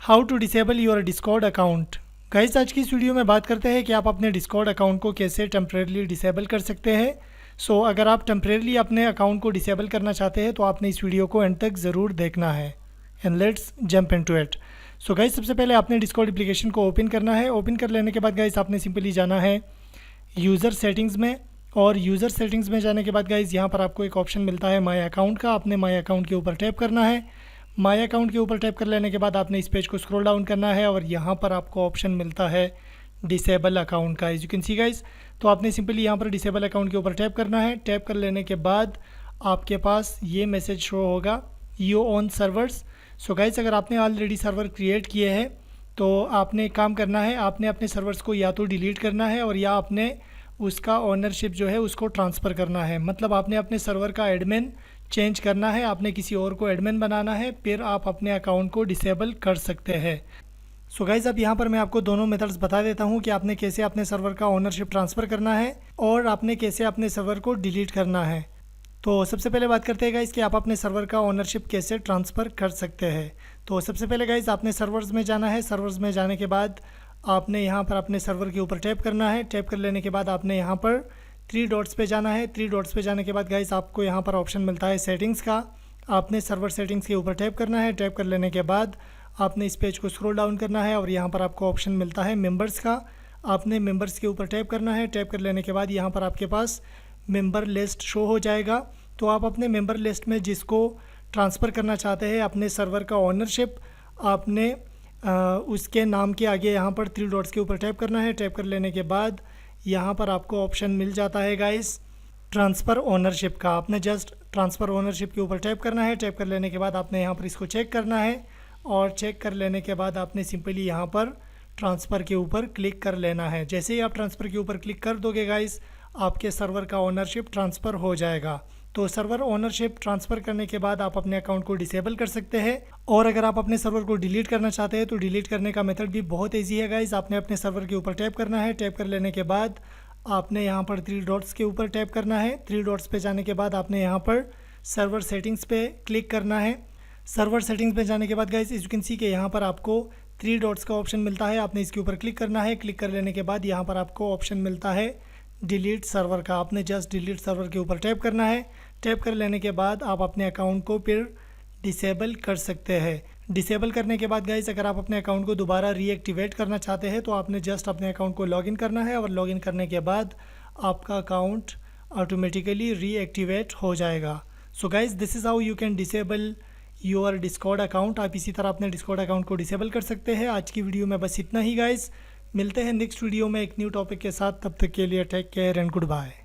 How to disable your Discord account. Guys, आज की इस वीडियो में बात करते हैं कि आप अपने डिस्कॉर्ड अकाउंट को कैसे टेम्परेरी डिसेबल कर सकते हैं। अगर आप टेम्परेरी अपने अकाउंट को डिसेबल करना चाहते हैं तो आपने इस वीडियो को एंड तक ज़रूर देखना है। And let's jump into it. Guys, सबसे पहले आपने डिस्कॉर्ड एप्लीकेशन को ओपन करना है। ओपन कर लेने के बाद गाइस आपने सिंपली जाना है यूज़र सेटिंग्स में, और यूज़र सेटिंग्स में जाने के बाद गाइस यहाँ पर आपको एक ऑप्शन मिलता है माय अकाउंट का। आपने माय अकाउंट के ऊपर टैप करना है। माय अकाउंट के ऊपर टैप कर लेने के बाद आपने इस पेज को स्क्रॉल डाउन करना है और यहाँ पर आपको ऑप्शन मिलता है डिसेबल अकाउंट का, as you can see guys. तो आपने सिंपली यहाँ पर डिसेबल अकाउंट के ऊपर टैप करना है। टैप कर लेने के बाद आपके पास ये मैसेज शो होगा, यू ओन सर्वर्स। गाइस, अगर आपने ऑलरेडी सर्वर क्रिएट किए हैं तो आपने एक काम करना है, आपने अपने सर्वर्स को या तो डिलीट करना है और या आपने उसका ओनरशिप जो है उसको ट्रांसफ़र करना है। मतलब आपने अपने सर्वर का एडमिन चेंज करना है, आपने किसी और को एडमिन बनाना है, फिर आप अपने अकाउंट को डिसेबल कर सकते हैं। गाइज़, अब यहाँ पर मैं आपको दोनों मेथड्स बता देता हूँ कि आपने कैसे अपने सर्वर का ओनरशिप ट्रांसफ़र करना है और आपने कैसे अपने सर्वर को डिलीट करना है। तो सबसे पहले बात करते हैं गाइज़ कि आप अपने सर्वर का ओनरशिप कैसे ट्रांसफ़र कर सकते हैं। तो सबसे पहले गाइज़ आपने सर्वर्स में जाना है। सर्वर्स में जाने के बाद आपने यहाँ पर अपने सर्वर के ऊपर टैप करना है। टैप कर लेने के बाद आपने यहाँ पर 3 डॉट्स पे जाना है। 3 डॉट्स पे जाने के बाद गाइस आपको यहाँ पर ऑप्शन मिलता है सेटिंग्स का। आपने सर्वर सेटिंग्स के ऊपर टैप करना है। टैप कर लेने के बाद आपने इस पेज को स्क्रॉल डाउन करना है और यहाँ पर आपको ऑप्शन मिलता है मेंबर्स का। आपने मेंबर्स के ऊपर टैप करना है। टैप कर लेने के बाद यहाँ पर आपके पास मेंबर लिस्ट शो हो जाएगा। तो आप अपने मेंबर लिस्ट में जिसको ट्रांसफ़र करना चाहते हैं अपने सर्वर का ओनरशिप, आपने उसके नाम के आगे यहाँ पर 3 डॉट्स के ऊपर टैप करना है। टैप कर लेने के बाद यहाँ पर आपको ऑप्शन मिल जाता है गाइस ट्रांसफ़र ओनरशिप का। आपने जस्ट ट्रांसफ़र ओनरशिप के ऊपर टैप करना है। टैप कर लेने के बाद आपने यहाँ पर इसको चेक करना है और चेक कर लेने के बाद आपने सिंपली यहाँ पर ट्रांसफ़र के ऊपर क्लिक कर लेना है। जैसे ही आप ट्रांसफ़र के ऊपर क्लिक कर दोगे गाइस आपके सर्वर का ओनरशिप ट्रांसफ़र हो जाएगा। तो सर्वर ओनरशिप ट्रांसफ़र करने के बाद आप अपने अकाउंट को डिसेबल कर सकते हैं। और अगर आप अपने सर्वर को डिलीट करना चाहते हैं तो डिलीट करने का मेथड भी बहुत ईजी है गाइस। आपने अपने सर्वर के ऊपर टैप करना है। टैप कर लेने के बाद आपने यहाँ पर 3 डॉट्स के ऊपर टैप करना है। 3 डॉट्स पे जाने के बाद आपने यहाँ पर सर्वर सेटिंग्स पे क्लिक करना है। सर्वर सेटिंग्स पे जाने के बाद गाइस यू कैन सी के यहाँ पर आपको 3 डॉट्स का ऑप्शन मिलता है। आपने इसके ऊपर क्लिक करना है। क्लिक कर लेने के बाद यहाँ पर आपको ऑप्शन मिलता है डिलीट सर्वर का। आपने जस्ट डिलीट सर्वर के ऊपर टैप करना है। टैप कर लेने के बाद आप अपने अकाउंट को फिर डिसेबल कर सकते हैं। डिसेबल करने के बाद गाइस अगर आप अपने अकाउंट को दोबारा रीएक्टिवेट करना चाहते हैं तो आपने जस्ट अपने अकाउंट को लॉगिन करना है और लॉगिन करने के बाद आपका अकाउंट ऑटोमेटिकली रीएक्टिवेट हो जाएगा। Guys, this is how you can disable your Discord account. आप इसी तरह अपने डिस्कॉर्ड अकाउंट को डिसेबल कर सकते हैं। आज की वीडियो में बस इतना ही गाइस। मिलते हैं नेक्स्ट वीडियो में एक न्यू टॉपिक के साथ। तब तक के लिए take care and good bye.